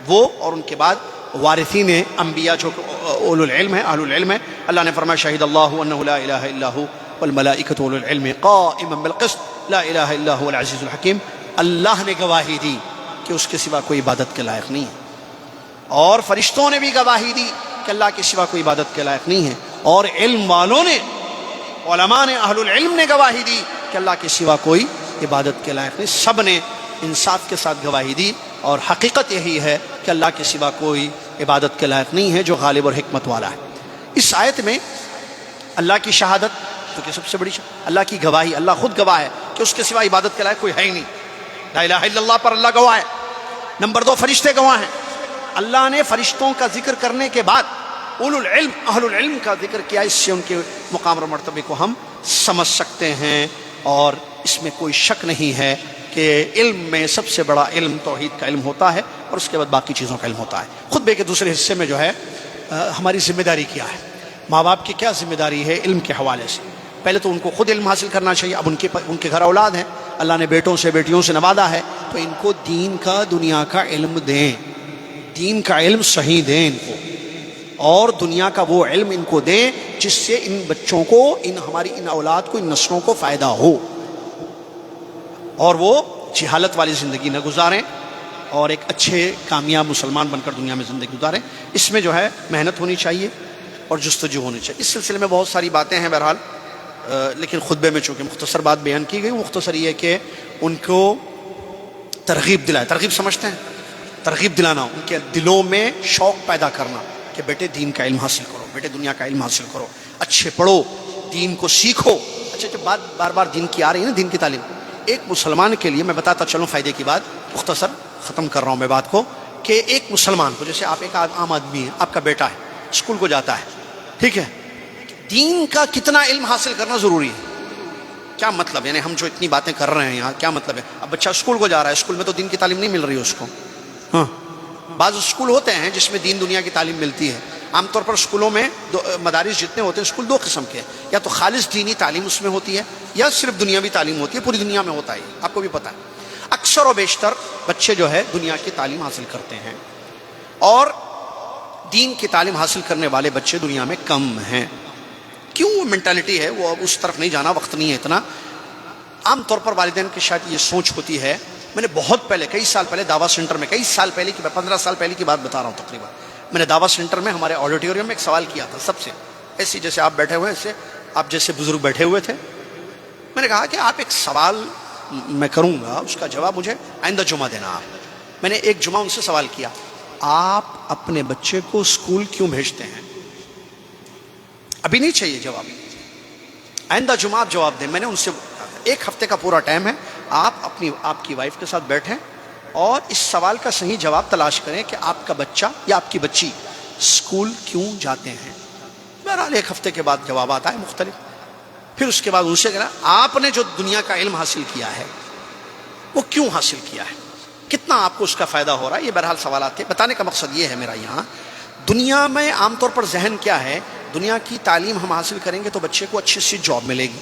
وہ اور ان کے بعد وارثین انبیاء جو اولو العلم ہیں، اہل العلم ہیں، اللہ نے فرمایا شہید اللہ انہ لا الہ الا ہو والملائکۃ اولو العلم قائما بالقسط لا الہ الا هو العزیز الحکیم۔ اللہ نے گواہی دی کہ اس کے سوا کوئی عبادت کے لائق نہیں ہے، اور فرشتوں نے بھی گواہی دی کہ اللہ کے سوا کوئی عبادت کے لائق نہیں ہے، اور علم والوں نے، علماء نے، اہل العلم نے گواہی دی کہ اللہ کے سوا کوئی عبادت کے لائق نہیں۔ سب نے انصاف کے ساتھ گواہی دی، اور حقیقت یہی ہے کہ اللہ کے سوا کوئی عبادت کے لائق نہیں ہے جو غالب اور حکمت والا ہے۔ اس آیت میں اللہ کی شہادت، جو کہ سب سے بڑی اللہ کی گواہی، اللہ خود گواہ ہے کہ اس کے سوا عبادت کے لائق کوئی ہے ہی نہیں، لا الہ الا اللہ پر اللہ گواہ ہے۔ نمبر 2، فرشتے گواہ ہیں۔ اللہ نے فرشتوں کا ذکر کرنے کے بعد اولو العلم، اہل العلم کا ذکر کیا، اس سے ان کے مقام اور مرتبے کو ہم سمجھ سکتے ہیں، اور اس میں کوئی شک نہیں ہے کہ علم میں سب سے بڑا علم توحید کا علم ہوتا ہے، اور اس کے بعد باقی چیزوں کا علم ہوتا ہے۔ خطبے کے دوسرے حصے میں جو ہے ہماری ذمہ داری کیا ہے، ماں باپ کی کیا ذمہ داری ہے علم کے حوالے سے۔ پہلے تو ان کو خود علم حاصل کرنا چاہیے۔ اب ان کے گھر اولاد ہیں، اللہ نے بیٹوں سے بیٹیوں سے نوازا ہے، تو ان کو دین کا، دنیا کا علم دیں، دین کا علم صحیح دیں ان کو، اور دنیا کا وہ علم ان کو دیں جس سے ان بچوں کو، ہماری ان اولاد کو، ان نسلوں کو فائدہ ہو، اور وہ جہالت والی زندگی نہ گزاریں، اور ایک اچھے کامیاب مسلمان بن کر دنیا میں زندگی گزاریں۔ اس میں جو ہے محنت ہونی چاہیے اور جستجو ہونی چاہیے۔ اس سلسلے میں بہت ساری باتیں ہیں بہرحال، لیکن خطبے میں چونکہ مختصر بات بیان کی گئی، مختصر یہ کہ ان کو ترغیب دلائے، ترغیب سمجھتے ہیں، ترغیب دلانا، ان کے دلوں میں شوق پیدا کرنا کہ بیٹے دین کا علم حاصل کرو، بیٹے دنیا کا علم حاصل کرو، اچھے پڑھو، دین کو سیکھو۔ اچھا جب بات بار بار دین کی آ رہی ہے نا، دین کی تعلیم، ایک مسلمان کے لیے میں بتاتا چلوں فائدے کی بات، مختصر ختم کر رہا ہوں میں بات کو، کہ ایک مسلمان کو، جیسے آپ ایک عام آدمی ہیں، آپ کا بیٹا ہے، اسکول کو جاتا ہے، ٹھیک ہے، دین کا کتنا علم حاصل کرنا ضروری ہے؟ کیا مطلب؟ یعنی ہم جو اتنی باتیں کر رہے ہیں یہاں، کیا مطلب ہے؟ اب بچہ اسکول کو جا رہا ہے، اسکول میں تو دین کی تعلیم نہیں مل رہی ہے اس کو۔ ہاں، بعض اسکول ہوتے ہیں جس میں دین دنیا کی تعلیم ملتی ہے۔ عام طور پر اسکولوں میں مدارس جتنے ہوتے ہیں، اسکول دو قسم کے ہیں، یا تو خالص دینی تعلیم اس میں ہوتی ہے، یا صرف دنیاوی تعلیم ہوتی ہے، پوری دنیا میں ہوتا ہے، آپ کو بھی پتہ ہے۔ اکثر و بیشتر بچے جو ہے دنیا کی تعلیم حاصل کرتے ہیں، اور دین کی تعلیم حاصل کرنے والے بچے دنیا میں کم ہیں۔ کیوں؟ وہ مینٹالٹی ہے، وہ اب اس طرف نہیں جانا، وقت نہیں ہے اتنا۔ عام طور پر والدین کی شاید یہ سوچ ہوتی ہے، میں نے بہت پہلے، کئی سال پہلے دعویٰ سینٹر میں، کئی سال پہلے کی، 15 سال پہلے کی بات بتا رہا ہوں تقریباً، میں نے دعویٰ سینٹر میں ہمارے آڈیٹوریم میں ایک سوال کیا تھا سب سے، ایسی جیسے آپ بیٹھے ہوئے، ایسے آپ جیسے بزرگ بیٹھے ہوئے تھے۔ میں نے کہا کہ آپ ایک سوال میں کروں گا، اس کا جواب مجھے آئندہ جمعہ دینا آپ۔ میں نے ایک جمعہ ان سے سوال کیا، آپ اپنے بچے کو اسکول کیوں بھیجتے ہیں؟ ابھی نہیں چاہیے جواب، آئندہ جمعہ آپ جواب دیں۔ میں نے ان سے، ایک ہفتے کا پورا ٹائم ہے، آپ کی وائف کے ساتھ بیٹھیں اور اس سوال کا صحیح جواب تلاش کریں کہ آپ کا بچہ یا آپ کی بچی اسکول کیوں جاتے ہیں۔ بہرحال ایک ہفتے کے بعد جوابات آئے مختلف۔ پھر اس کے بعد ان سے کہا، آپ نے جو دنیا کا علم حاصل کیا ہے وہ کیوں حاصل کیا ہے، کتنا آپ کو اس کا فائدہ ہو رہا ہے؟ یہ بہرحال سوالات تھے۔ بتانے کا مقصد یہ ہے میرا یہاں، دنیا میں عام طور پر ذہن کیا ہے، دنیا کی تعلیم ہم حاصل کریں گے تو بچے کو اچھی سی جاب ملے گی،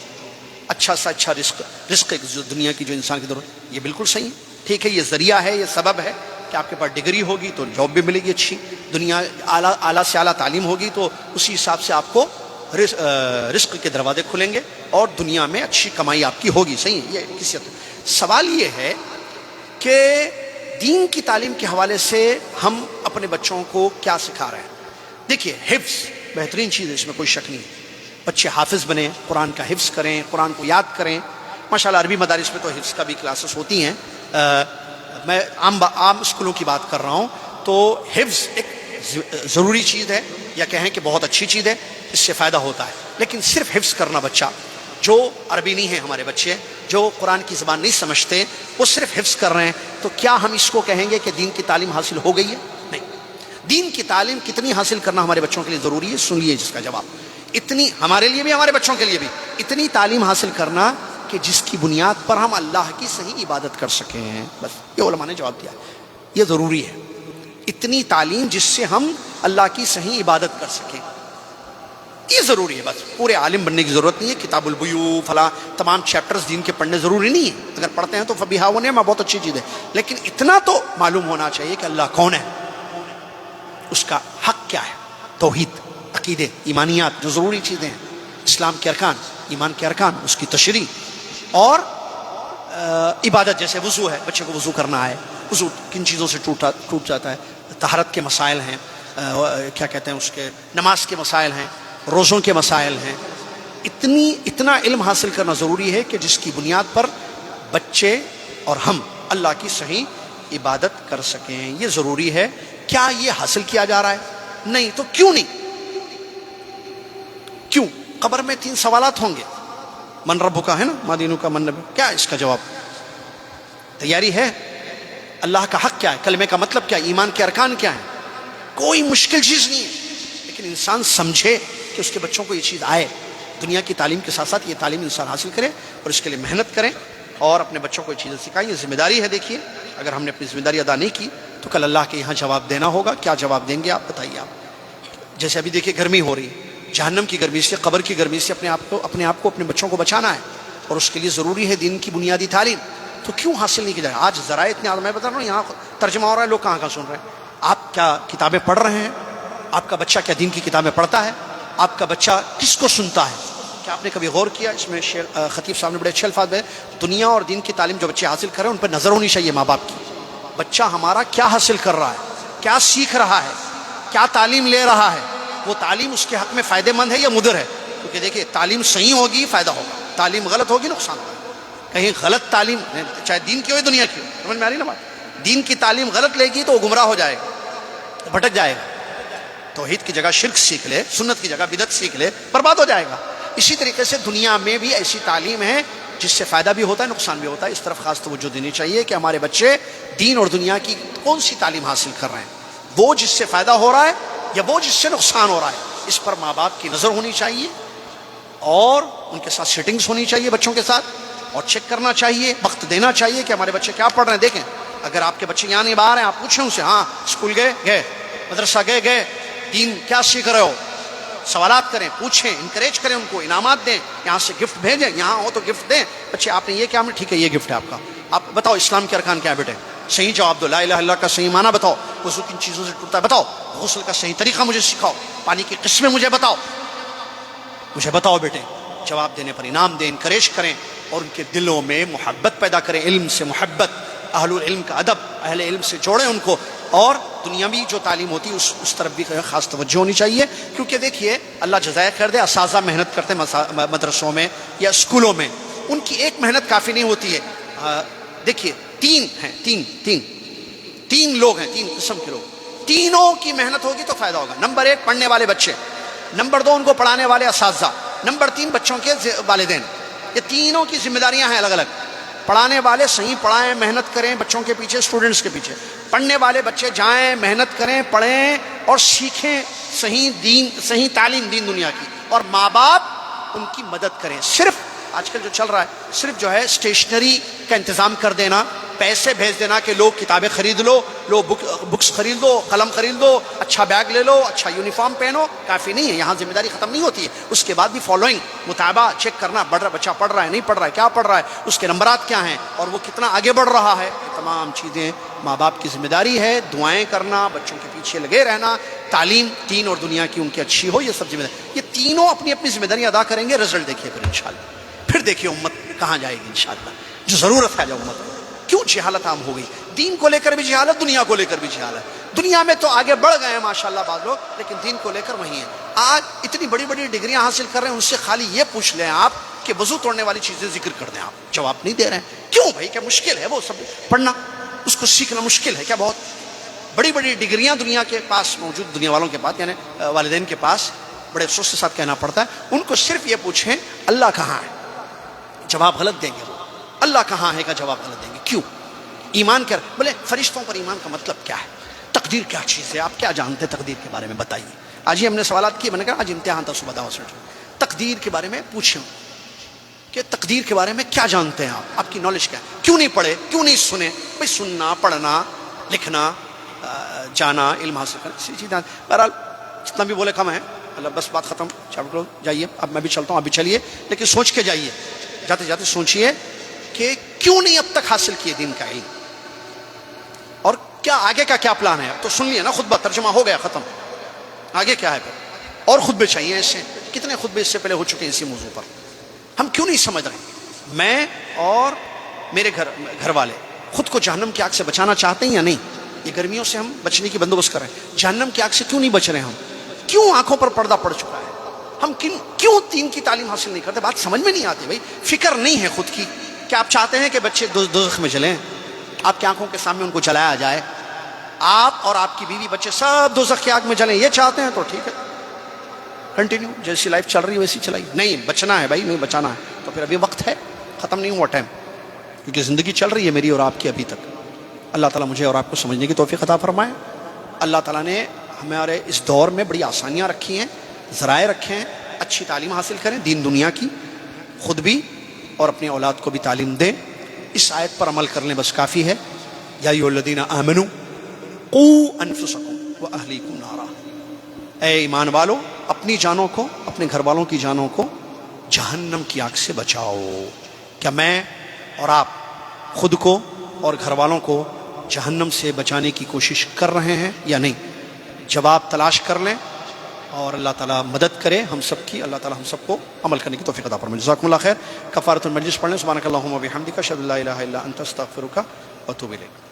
اچھا سا اچھا رزق جو دنیا کی جو انسان کی ضرورت، یہ بالکل صحیح ہے، ٹھیک ہے، یہ ذریعہ ہے، یہ سبب ہے کہ آپ کے پاس ڈگری ہوگی تو جاب بھی ملے گی اچھی، دنیا اعلیٰ سے اعلیٰ تعلیم ہوگی تو اسی حساب سے آپ کو رزق کے دروازے کھلیں گے اور دنیا میں اچھی کمائی آپ کی ہوگی، صحیح ہے۔ یہ کسی سوال یہ ہے کہ دین کی تعلیم کے حوالے سے ہم اپنے بچوں کو کیا سکھا رہے ہیں؟ دیکھیے، حفظ بہترین چیز ہے، اس میں کوئی شک نہیں ہے، بچے حافظ بنیں، قرآن کا حفظ کریں، قرآن کو یاد کریں۔ ماشاءاللہ عربی مدارس میں تو حفظ کا بھی کلاسز ہوتی ہیں، میں عام اسکولوں کی بات کر رہا ہوں، تو حفظ ایک ضروری چیز ہے، یا کہیں کہ بہت اچھی چیز ہے، اس سے فائدہ ہوتا ہے۔ لیکن صرف حفظ کرنا، بچہ جو عربی نہیں ہے، ہمارے بچے جو قرآن کی زبان نہیں سمجھتے، وہ صرف حفظ کر رہے ہیں، تو کیا ہم اس کو کہیں گے کہ دین کی تعلیم حاصل ہو گئی ہے؟ نہیں۔ دین کی تعلیم کتنی حاصل کرنا ہمارے بچوں کے لیے ضروری ہے؟ سن لیے جس کا جواب، اتنی ہمارے لیے بھی ہمارے بچوں کے لیے بھی، اتنی تعلیم حاصل کرنا کہ جس کی بنیاد پر ہم اللہ کی صحیح عبادت کر سکیں. بس یہ علماء نے جواب دیا، یہ ضروری ہے. اتنی تعلیم جس سے ہم اللہ کی صحیح عبادت کر سکیں، یہ ضروری ہے. بس پورے عالم بننے کی ضرورت نہیں ہے. کتاب البیوع فلاں تمام چیپٹرز دین کے پڑھنے ضروری نہیں ہے. اگر پڑھتے ہیں تو فبیہا و نعمہ، بہت اچھی چیز ہے، لیکن اتنا تو معلوم ہونا چاہیے کہ اللہ کون ہے، اس کا حق کیا ہے، توحید، عقیدے، ایمانیات جو ضروری چیزیں ہیں، اسلام کے ارکان، ایمان کے ارکان، اس کی تشریح، اور عبادت جیسے وضو ہے، بچے کو وضو کرنا ہے، وضو کن چیزوں سے ٹوٹ جاتا ہے، طہارت کے مسائل ہیں، کیا کہتے ہیں اس کے، نماز کے مسائل ہیں، روزوں کے مسائل ہیں. اتنا علم حاصل کرنا ضروری ہے کہ جس کی بنیاد پر بچے اور ہم اللہ کی صحیح عبادت کر سکیں. یہ ضروری ہے. کیا یہ حاصل کیا جا رہا ہے؟ نہیں. تو کیوں نہیں؟ کیوں؟ قبر میں 3 سوالات ہوں گے. من ربک ہے نا، ما دینک کا، من نبی، کیا اس کا جواب؟ تیاری ہے؟ اللہ کا حق کیا ہے، کلمے کا مطلب کیا ہے، ایمان کے ارکان کیا ہیں؟ کوئی مشکل چیز نہیں ہے، لیکن انسان سمجھے کہ اس کے بچوں کو یہ چیز آئے. دنیا کی تعلیم کے ساتھ ساتھ یہ تعلیم انسان حاصل کرے اور اس کے لیے محنت کریں اور اپنے بچوں کو یہ چیزیں سکھائیں. یہ ذمہ داری ہے. دیکھیے اگر ہم نے اپنی ذمہ داری ادا نہیں کی تو کل اللہ کے یہاں جواب دینا ہوگا. کیا جواب دیں گے آپ بتائیے. آپ جیسے ابھی دیکھیے گرمی ہو رہی ہے، جہنم کی گرمی سے، قبر کی گرمی سے اپنے آپ کو اپنے بچوں کو بچانا ہے، اور اس کے لیے ضروری ہے دین کی بنیادی تعلیم. تو کیوں حاصل نہیں کی جائے؟ آج ذرائع اتنے میں بتا رہا ہوں، یہاں ترجمہ ہو رہا ہے، لوگ کہاں سن رہے ہیں. آپ کیا کتابیں پڑھ رہے ہیں؟ آپ کا بچہ کیا دین کی کتابیں پڑھتا ہے؟ آپ کا بچہ کس کو سنتا ہے؟ کیا آپ نے کبھی غور کیا؟ اس میں خطیب صاحب نے بڑے اچھے الفاظ میں، دنیا اور دین کی تعلیم جو بچے حاصل کر رہے ہیں ان پر نظر ہونی چاہیے ماں باپ کی. بچہ ہمارا کیا حاصل کر رہا ہے، کیا سیکھ رہا ہے، کیا تعلیم لے رہا ہے، وہ تعلیم اس کے حق میں فائدہ مند ہے یا مضر ہے. کیونکہ دیکھیے تعلیم صحیح ہوگی فائدہ ہوگا، تعلیم غلط ہوگی نقصان ہوگا. کہیں غلط تعلیم، چاہے دین کی ہو یا دنیا کی ہو، سمجھ میں آ رہی نا بات؟ دین کی تعلیم غلط لے گی تو وہ گمراہ ہو جائے گا، بھٹک جائے گا. توحید کی جگہ شرک سیکھ لے، سنت کی جگہ بدعت سیکھ لے، برباد ہو جائے گا. اسی طریقے سے دنیا میں بھی ایسی تعلیم ہے جس سے فائدہ بھی ہوتا ہے، نقصان بھی ہوتا ہے. اس طرف خاص توجہ دینی چاہیے کہ ہمارے بچے دین اور دنیا کی کون سی تعلیم حاصل کر رہے ہیں، وہ جس سے فائدہ ہو رہا ہے یا وہ جس سے نقصان ہو رہا ہے. اس پر ماں باپ کی نظر ہونی چاہیے اور ان کے ساتھ سیٹنگز ہونی چاہیے بچوں کے ساتھ، اور چیک کرنا چاہیے، وقت دینا چاہیے کہ ہمارے بچے کیا پڑھ رہے ہیں. دیکھیں اگر آپ کے بچے یہاں نہیں باہر ہیں، آپ پوچھیں ان سے، ہاں اسکول گئے، مدرسہ گئے، دین کیا سیکھ رہے ہو، سوالات کریں، پوچھیں، انکریج کریں، ان کو انعامات دیں، یہاں سے گفٹ بھیجیں، یہاں ہو تو گفٹ دیں. بچے آپ نے یہ کیا، ٹھیک ہے یہ گفٹ ہے آپ کا، آپ بتاؤ اسلام کے ارکان کیا ہے بیٹے، صحیح جواب دو، لا الہ الا اللہ کا صحیح معنی بتاؤ، وضو کن چیزوں سے ٹوٹتا ہے بتاؤ، غسل کا صحیح طریقہ مجھے سکھاؤ، پانی کی قسمیں مجھے بتاؤ بیٹے. جواب دینے پر انعام دیں، انکریج کریں اور ان کے دلوں میں محبت پیدا کریں، علم سے محبت، اہل العلم کا ادب، اہل علم سے جوڑیں ان کو. اور دنیاوی جو تعلیم ہوتی ہے اس طرف بھی خاص توجہ ہونی چاہیے. کیونکہ دیکھیے اللہ جزائے خیر دے، اساتذہ محنت کرتے ہیں مدرسوں میں یا اسکولوں میں، ان کی ایک محنت کافی نہیں ہوتی ہے. دیکھیے 3 ہیں، تین لوگ ہیں، 3 قسم کے لوگ، تینوں کی محنت ہوگی تو فائدہ ہوگا. نمبر 1 پڑھنے والے بچے، نمبر 2 ان کو پڑھانے والے اساتذہ، نمبر 3 بچوں کے والدین. یہ تینوں کی ذمہ داریاں ہیں الگ الگ. پڑھانے والے صحیح پڑھائیں، محنت کریں بچوں کے پیچھے، اسٹوڈنٹس کے پیچھے. پڑھنے والے بچے جائیں، محنت کریں، پڑھیں اور سیکھیں صحیح تعلیم دین دنیا کی. اور ماں باپ ان کی مدد کریں. صرف آج کل جو چل رہا ہے، صرف جو ہے اسٹیشنری کا انتظام کر دینا، پیسے بھیج دینا کہ لوگ کتابیں خرید لو، بکس خرید لو، قلم خرید لو، اچھا بیگ لے لو، اچھا یونیفارم پہنو، کافی نہیں ہے. یہاں ذمہ داری ختم نہیں ہوتی ہے. اس کے بعد بھی فالوئنگ، مطالبہ، چیک کرنا، بچہ پڑھ رہا ہے نہیں پڑھ رہا ہے، کیا پڑھ رہا ہے، اس کے نمبرات کیا ہیں اور وہ کتنا آگے بڑھ رہا ہے. یہ تمام چیزیں ماں باپ کی ذمہ داری ہے. دعائیں کرنا، بچوں کے پیچھے لگے رہنا، تعلیم دین اور دنیا کی ان کی اچھی ہو، یہ سب ذمہ داری. یہ تینوں اپنی اپنی ذمہ داری ادا کریں گے. رزلٹ دیکھیے پھر انشاءاللہ، پھر دیکھیے امت کہاں جائے گی انشاءاللہ. جو ضرورت ہے جو امت کو، کیوں جہالت عام ہو گئی، دین کو لے کر بھی جہالت، دنیا کو لے کر بھی جہالت. دنیا میں تو آگے بڑھ گئے ہیں ماشاءاللہ بعض لوگ، لیکن دین کو لے کر وہیں ہیں. آج اتنی بڑی بڑی ڈگریاں حاصل کر رہے ہیں، ان سے خالی یہ پوچھ لیں آپ کہ وضو توڑنے والی چیزیں ذکر کر دیں، آپ جواب نہیں دے رہے ہیں. کیوں بھائی، کیا مشکل ہے وہ سب پڑھنا، اس کو سیکھنا مشکل ہے کیا؟ بہت بڑی بڑی ڈگریاں دنیا کے پاس موجود، دنیا والوں کے پاس، یعنی والدین کے پاس. بڑے افسوس کے ساتھ کہنا پڑتا ہے، ان کو صرف یہ پوچھیں اللہ کہاں ہے، جواب غلط دیں گے. وہ اللہ کہاں ہے کا جواب غلط دیں گے. کیوں؟ ایمان کر، بولے فرشتوں پر ایمان کا مطلب کیا ہے، تقدیر کیا چیز ہے، آپ کیا جانتے ہیں تقدیر کے بارے میں بتائیے. آج ہی ہم نے سوالات کیے، میں نے کہا آج امتحان تھا صبح دعوت سینٹر، تقدیر کے بارے میں پوچھیں کہ تقدیر کے بارے میں کیا جانتے ہیں آپ کی نالج کیا ہے. کیوں نہیں پڑھے، کیوں نہیں سنے؟ بھائی سننا، پڑھنا، لکھنا، جانا، علم حاصل کرنا، اسی چیز. بہرحال جتنا بھی بولے کم ہے. اللہ بس بات ختم. چاپٹر جائیے، اب میں بھی چلتا ہوں، آپ بھی چلیے، لیکن سوچ کے جائیے. جاتے جاتے سوچئے کہ کیوں نہیں اب تک حاصل کیے دین کا علم، اور کیا آگے کا کیا پلان ہے. اب تو سن لیے نا، خطبہ ترجمہ ہو گیا، ختم. آگے کیا ہے پھر؟ اور خطبے چاہیے اس سے. کتنے خطبے اس سے پہلے ہو چکے ہیں اسی موضوع پر. ہم کیوں نہیں سمجھ رہے؟ میں اور میرے گھر والے خود کو جہنم کی آگ سے بچانا چاہتے ہیں یا نہیں؟ یہ گرمیوں سے ہم بچنے کی بندوبست کر رہے ہیں، جہنم کی آگ سے کیوں نہیں بچ رہے؟ ہم کیوں آنکھوں پر پردہ پڑ چکا ہے؟ ہم کیوں دین کی تعلیم حاصل نہیں کرتے؟ بات سمجھ میں نہیں آتی. بھائی فکر نہیں ہے خود کی. کیا آپ چاہتے ہیں کہ بچے دوزخ میں جلیں؟ آپ کی آنکھوں کے سامنے ان کو جلایا جائے، آپ اور آپ کی بیوی بچے سب دوزخ کی آگ میں جلیں، یہ چاہتے ہیں؟ تو ٹھیک ہے، کنٹینیو، جیسی لائف چل رہی ہے ویسی چلائیے. نہیں بچنا ہے بھائی، نہیں بچانا ہے تو پھر ابھی وقت ہے، ختم نہیں ہوا ٹائم، کیونکہ زندگی چل رہی ہے میری اور آپ کی ابھی تک. اللہ تعالیٰ مجھے اور آپ کو سمجھنے کی توفیق عطا فرمائے. اللہ تعالیٰ نے ہمارے اس دور میں بڑی آسانیاں رکھی ہیں، ذرائع رکھے ہیں. اچھی تعلیم حاصل کریں دین دنیا کی، خود بھی اور اپنی اولاد کو بھی تعلیم دیں. اس آیت پر عمل کر لیں بس کافی ہے. یا ایھا الذین آمنوا قوا انفسکم واہلیکم نارا. اے ایمان والو، اپنی جانوں کو، اپنے گھر والوں کی جانوں کو جہنم کی آگ سے بچاؤ. کیا میں اور آپ خود کو اور گھر والوں کو جہنم سے بچانے کی کوشش کر رہے ہیں یا نہیں؟ جواب تلاش کر لیں اور اللہ تعالیٰ مدد کرے ہم سب کی. اللہ تعالیٰ ہم سب کو عمل کرنے کی توفیق عطا فرمائے. جزاکم اللہ خیر. کفارۃ المجلس پڑھ لیں. سبحانک اللہم و بحمدک، اشہد ان لا الہ الا انت، استغفرک و اتوب الیک.